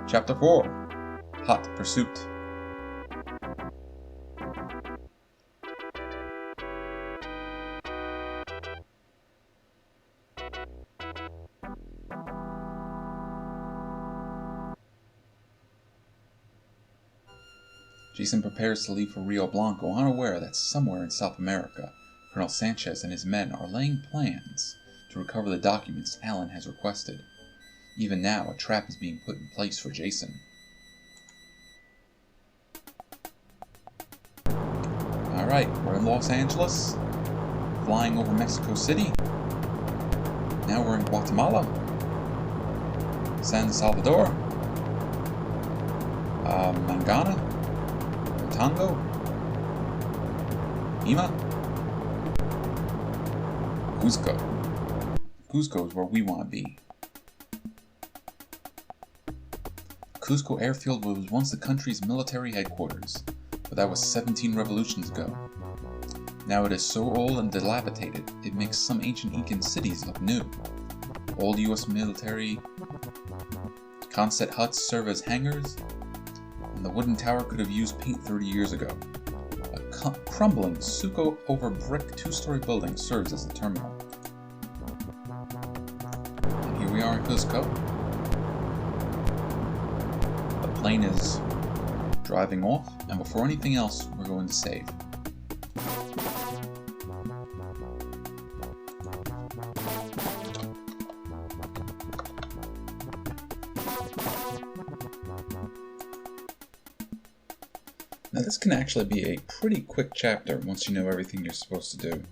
Chapter 4 Hot Pursuit. Jason prepares to leave for Rio Blanco, unaware that somewhere in South America, Colonel Sanchez and his men are laying plans to recover the documents Alan has requested. Even now, a trap is being put in place for Jason. Alright, we're in Los Angeles, flying over Mexico City. Now we're in Guatemala, San Salvador, Mangana, Tango, Lima, Cuzco. Cuzco is where we want to be. Cuzco airfield was once the country's military headquarters, but that was 17 revolutions ago. Now it is so old and dilapidated, it makes some ancient Incan cities look new. Old US military concept huts serve as hangars, and the wooden tower could have used paint 30 years ago. A crumbling, stucco over brick 2-story building serves as the terminal. And here we are in Cuzco. The plane is driving off, and before anything else, we're going to save. Now this can actually be a pretty quick chapter once you know everything you're supposed to do.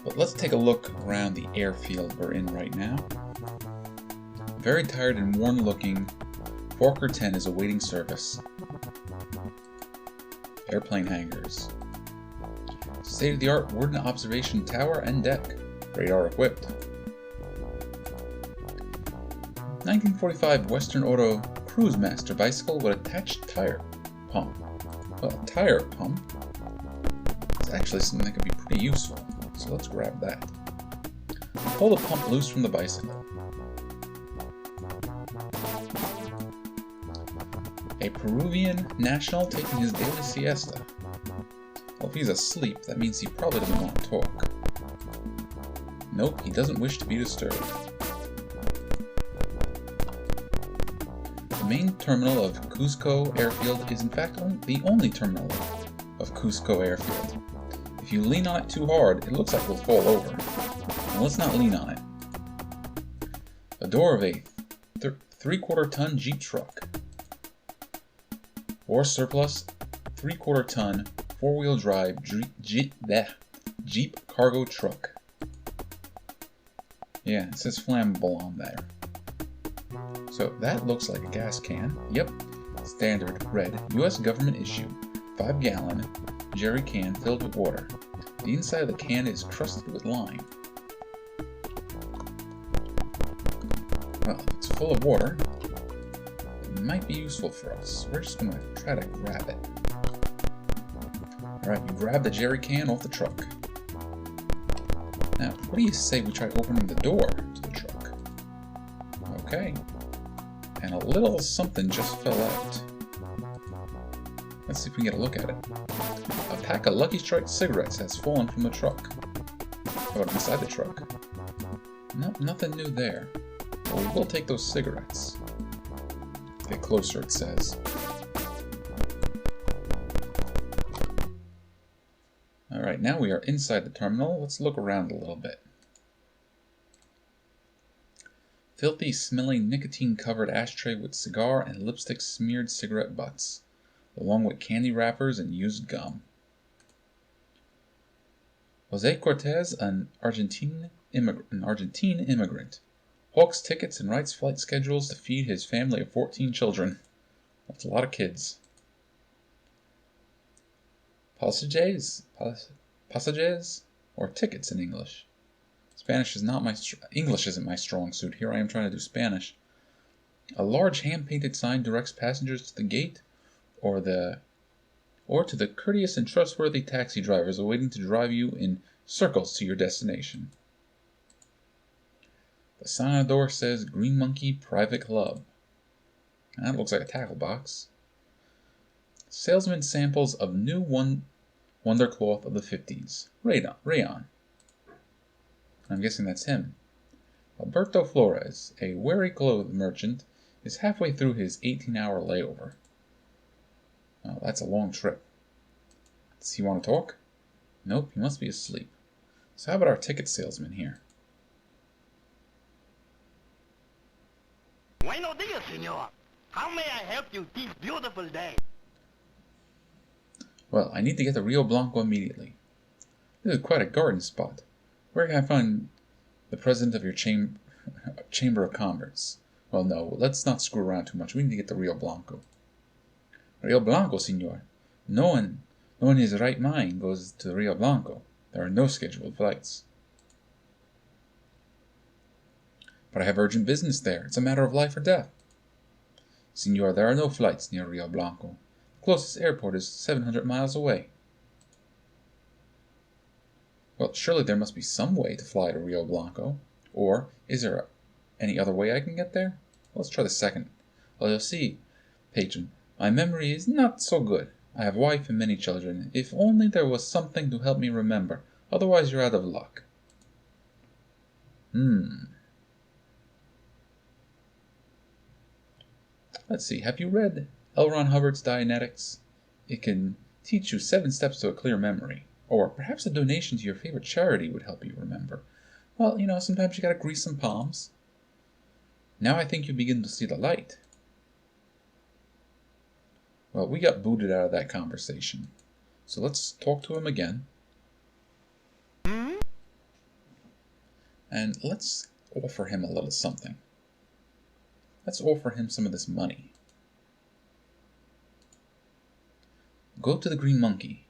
But let's take a look around the airfield we're in right now. Very tired and worn looking, Fokker 10 is awaiting service. Airplane hangars. State-of-the-art wooden observation tower and deck. Radar equipped. 1945 Western Auto Cruise Master bicycle with attached tire pump. Well, a tire pump is actually something that could be pretty useful, so let's grab that. Pull the pump loose from the bicycle. A Peruvian national taking his daily siesta. Well, if he's asleep, that means he probably doesn't want to talk. Nope, he doesn't wish to be disturbed. The main terminal of Cuzco Airfield is in fact the only terminal of Cuzco Airfield. If you lean on it too hard, it looks like it'll fall over. Now let's not lean on it. The door of a 3/4 ton Jeep truck. Or surplus 3/4 ton 4-wheel drive Jeep cargo truck. Yeah, it says flammable on there. So that looks like a gas can. Yep, standard red US government issue 5-gallon jerry can filled with water. The inside of the can is crusted with lime. Well, if it's full of water, it might be useful for us. We're just going to try to grab it. Alright, you grab the jerry can off the truck. Now, what do you say we try opening the door to the truck? Okay. And a little something just fell out. Let's see if we can get a look at it. A pack of Lucky Strike cigarettes has fallen from the truck. Oh, inside the truck. Nope, nothing new there. But we will take those cigarettes. Get closer, it says. Alright, now we are inside the terminal. Let's look around a little bit. Filthy, smelling, nicotine-covered ashtray with cigar and lipstick-smeared cigarette butts, along with candy wrappers and used gum. Jose Cortez, an Argentine immigrant, hawks tickets and writes flight schedules to feed his family of 14 children. That's a lot of kids. Passages, or tickets in English. Spanish is not my English isn't my strong suit. Here I am trying to do Spanish. A large hand-painted sign directs passengers to the gate, or to the courteous and trustworthy taxi drivers awaiting to drive you in circles to your destination. The sign on the door says Green Monkey Private Club. That looks like a tackle box. Salesman samples of new wonder cloth of the 50s. Rayon. I'm guessing that's him. Alberto Flores, a wary clothes merchant, is halfway through his 18-hour layover. Oh, that's a long trip. Does he want to talk? Nope, he must be asleep. So how about our ticket salesman here? Buenos dias, senor. How may I help you this beautiful day? Well, I need to get to Rio Blanco immediately. This is quite a garden spot. Where can I find the president of your Chamber of Commerce? Well, no, let's not screw around too much. We need to get to Rio Blanco. Rio Blanco, senor. No one in his right mind goes to Rio Blanco. There are no scheduled flights. But I have urgent business there. It's a matter of life or death. Senor, there are no flights near Rio Blanco. The closest airport is 700 miles away. Well, surely there must be some way to fly to Rio Blanco. Or, is there any other way I can get there? Let's try the second. Well, you'll see, patron, my memory is not so good. I have a wife and many children. If only there was something to help me remember. Otherwise, you're out of luck. Let's see, have you read L. Ron Hubbard's Dianetics? It can teach you 7 steps to a clear memory. Or perhaps a donation to your favorite charity would help you remember. Well, you know, sometimes you gotta grease some palms. Now I think you begin to see the light. Well, we got booted out of that conversation. So let's talk to him again. And let's offer him a little something. Let's offer him some of this money. Go to the Green Monkey.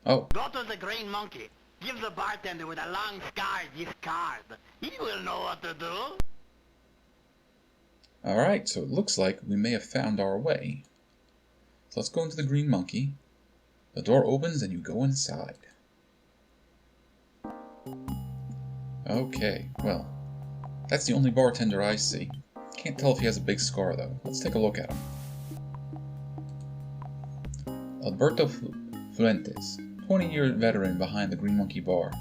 Oh. Go to the Green Monkey. Give the bartender with a long scar this card. He will know what to do. Alright, so it looks like we may have found our way. So let's go into the Green Monkey. The door opens and you go inside. Okay, well, that's the only bartender I see. Can't tell if he has a big scar though. Let's take a look at him. Alberto Fuentes, 20-year veteran behind the Green Monkey bar.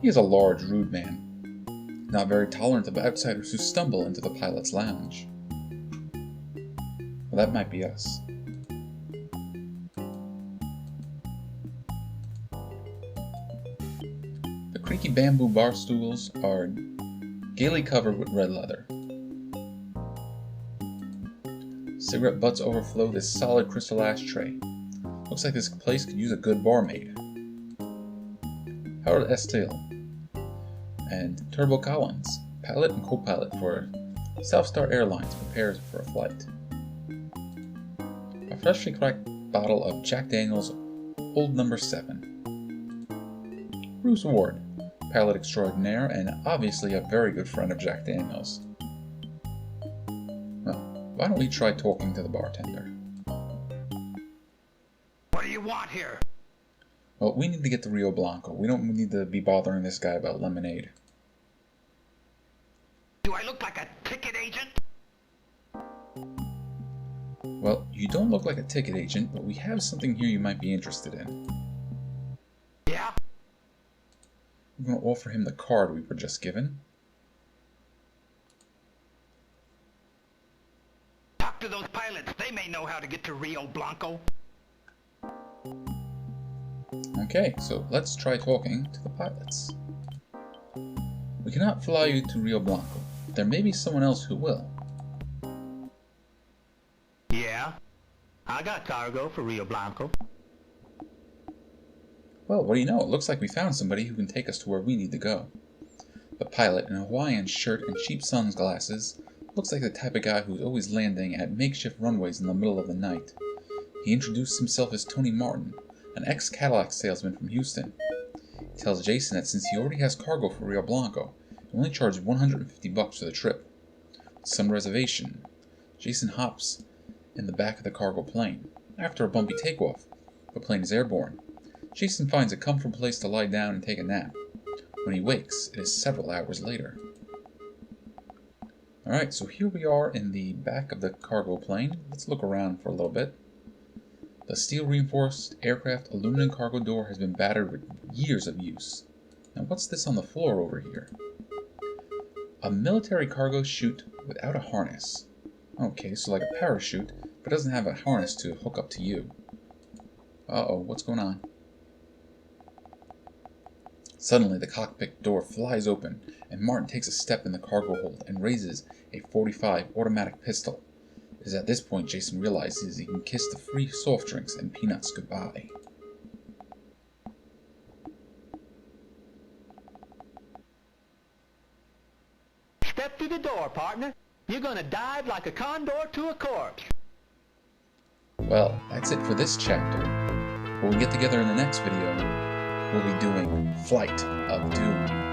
He is a large, rude man, not very tolerant of outsiders who stumble into the pilot's lounge. Well, that might be us. The creaky bamboo bar stools are gaily covered with red leather. Cigarette butts overflow this solid crystal ashtray. Looks like this place could use a good barmaid. Howard Estill and Turbo Collins, pilot and co-pilot for South Star Airlines, prepares for a flight. A freshly cracked bottle of Jack Daniel's Old No. 7. Bruce Ward, pilot extraordinaire and obviously a very good friend of Jack Daniel's. Well, why don't we try talking to the bartender? What do you want here? Well, we need to get to Rio Blanco. We don't need to be bothering this guy about lemonade. Do I look like a ticket agent? Well, you don't look like a ticket agent, but we have something here you might be interested in. Yeah? We're going to offer him the card we were just given. Talk to those pilots. They may know how to get to Rio Blanco. Okay, so let's try talking to the pilots. We cannot fly you to Rio Blanco. There may be someone else who will. Yeah? I got cargo for Rio Blanco. Well, what do you know? It looks like we found somebody who can take us to where we need to go. The pilot, in a Hawaiian shirt and cheap sunglasses, looks like the type of guy who's always landing at makeshift runways in the middle of the night. He introduced himself as Tony Martin, an ex-Cadillac salesman from Houston. He tells Jason that since he already has cargo for Rio Blanco, he only charged $150 for the trip. With some reservation, Jason hops in the back of the cargo plane. After a bumpy takeoff, the plane is airborne. Jason finds a comfortable place to lie down and take a nap. When he wakes, it is several hours later. Alright, so here we are in the back of the cargo plane. Let's look around for a little bit. The steel-reinforced aircraft aluminum cargo door has been battered with years of use. Now what's this on the floor over here? A military cargo chute without a harness. Okay, so like a parachute, but doesn't have a harness to hook up to you. Uh-oh, what's going on? Suddenly, the cockpit door flies open, and Martin takes a step in the cargo hold and raises a .45 automatic pistol. It is at this point Jason realizes he can kiss the free soft drinks and peanuts goodbye. Step through the door, partner. You're gonna dive like a condor to a corpse. Well, that's it for this chapter. When we get together in the next video, we'll be doing Flight of Doom.